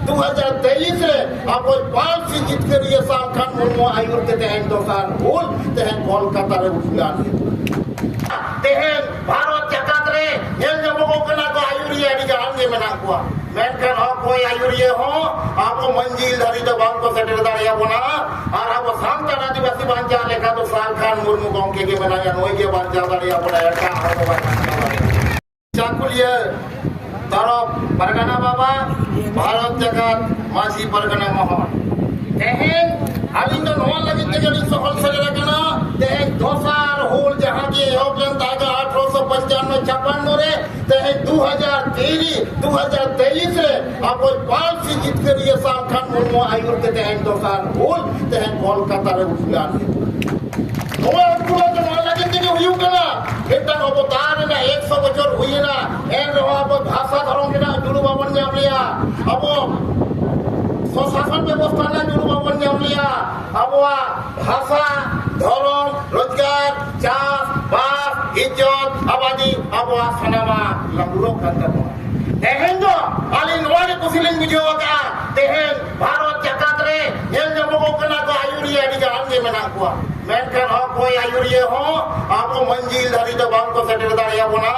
2023 रे अब पाल से जितकर ये सालखान मुर्मू आयुर के तहन दोसार हुल तहन कोलकाता रे उठलान तहन भारत जगत रे येल जबो कना को आयुरिया डी जान के मना को मेनकन हो कोई आयुरिया हो आपको मंजिल धरी तो बांग को सेटल दाड़िया बना और आपको सांता आदिवासी बांचा लेखा तो सालखान मुर्मू गोंके के मना या नोई के बांचा दाड़िया बना एका हो चाकुलिया तरफ परगना बाबा भारत जगत मासी परगना मोहन तहन आलिंद नोआ लगी तेगली सफल सजरा कना तहन दोसार होल जहां के होगलन तागा 1895-56 रे तहन 2023 रे अब पाल से जितकर ये सालखान मुर्मू आयुर के तहन दोसार होल तहन कोलकाता रे उठलान नोआ पूरा नोआ लगी तेगे हुयु कना एटा अवतार ना 100 बछर हुई ना एन रहा भाषा धर्म के ना जुड़ू बाबन ने लिया अब स्वशासन व्यवस्था ना जुड़ू बाबन ने लिया अब भाषा धर्म रोजगार चाष बास इज्जत आबादी अब सनामा लंगुरो करता तहन जो आली नोरे कुसिलिन बुझो का तहन भारत जगत रे येल जबो कना को आयुरिया डी जान के मना को मेनकन हो कोई आयुरिया हो आपको मंजिल धरी तो बांग को सेटल दाड़िया बना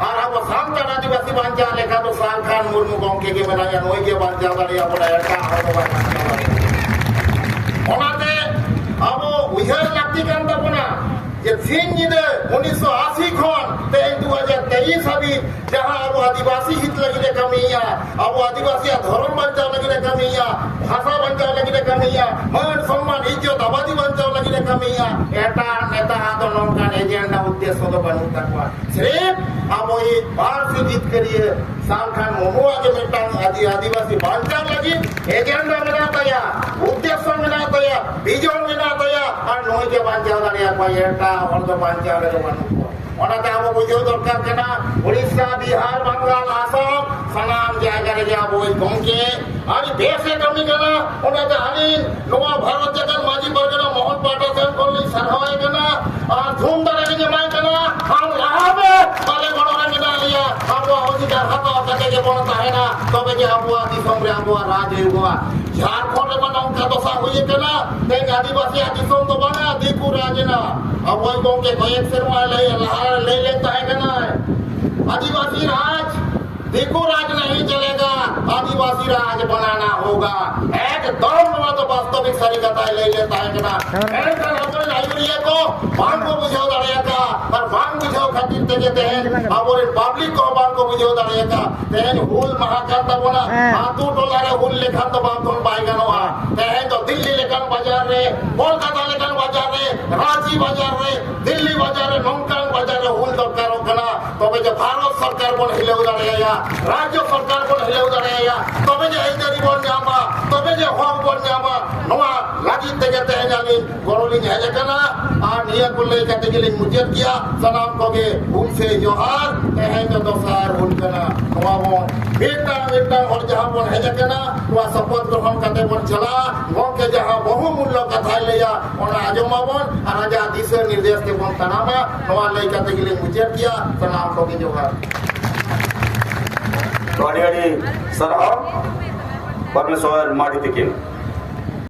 और आपको सांता आदिवासी बांचा लेखा तो सालखान मुर्मू गोंके के मना या नोई के बांचा दाड़िया बना एका हो ओनाते अब उहर लागती कान तबना जे सिंह निदे 1980 खन ते 2023 हाबी जहां अब आदिवासी हित लगी कमिया अब आदिवासी धर्म बंचाव लगी कमिया भाषा बंचाव लगी कमिया मान सम्मान इज्जत आबादी बंचाव लगी कमिया एटा नेता तो नौकान एजेंडा उद्देश्य तो बनू तकवा सिर्फ अब ये बार से जीत करिए सालखान मुर्मू आगे मेटांग आदिवासी बंचाव लगी एजेंडा बनाता या उद्देश्य बनाता या विजन बनाता या और नोई के बंचाव दाड़िया को एटा और तो बंचाव ले बनू ओनाते अब बुझो दरकार केना उड़ीसा बिहार बंगाल आसाम सनाम जायगा रे अब ओई गोंके आनी देशे कमी केना ओनाते आनी नोआ भारत जगत माजी परगना मोहन पाटोसन कोली सरहाय केना और धूमधाम रे माय केना हम लावे माले बड़ोरा केना लिया अब अधिकार हाथ कटे के बनता है ना तबे जे अब दिसम रे अब राज होगा झारखंड में नौका दशा हुई केना ते आदिवासी दिसम तो बना दीपू राज ना अब ओई गोंके कयेक सेरवा ले ले लेता है केना आदिवासी राज देखो राज नहीं चलेगा आदिवासी राज बनाना होगा एकदम तो वास्तविक सरीकता ले लेता है केना एनका अपन आयुरिया को बांग को बुझाओ दाड़िया और बांग बुझाओ खातिर तेगे तहन अब और पब्लिक को बांग को बुझाओ दाड़िया तहन हुल महाकांत बना हाथू टोला रे हुल लेखन तो बांग थोन बायगनो हा तहन तो दिल्ली लेखन बाजार रे कोलकाता लेखन बाजार रे रांची बाजार रे दिल्ली बाजार रे नौकान बाजार रे हुल दरकार कना तबे जे भारत सरकार बन हिलेउ दाड़िया राज्य सरकार बन हिलेउ दाड़िया तबे जे एजरी बन जामा तबे जे होम बन जामा नोआ लागी तेगे तहन आली गोरोलिन हेजे कना आ निया को ले जाते के लिए मुझे किया सलाम कोगे उनसे जोहार तहन जो दोसार हुल कना नोआ वो बेटा बेटा और जहां बन हेजे कना वा शपथ ग्रहण करते बन चला गोंके जहां बहुमूल्य कथा लेया ओना आजमावन राजा दिशा निर्देश के बन तनामा नोआ ले जाते के लिए मुझे किया सलाम कोगे जोहार गाड़ी सर परमेश्वर माटी के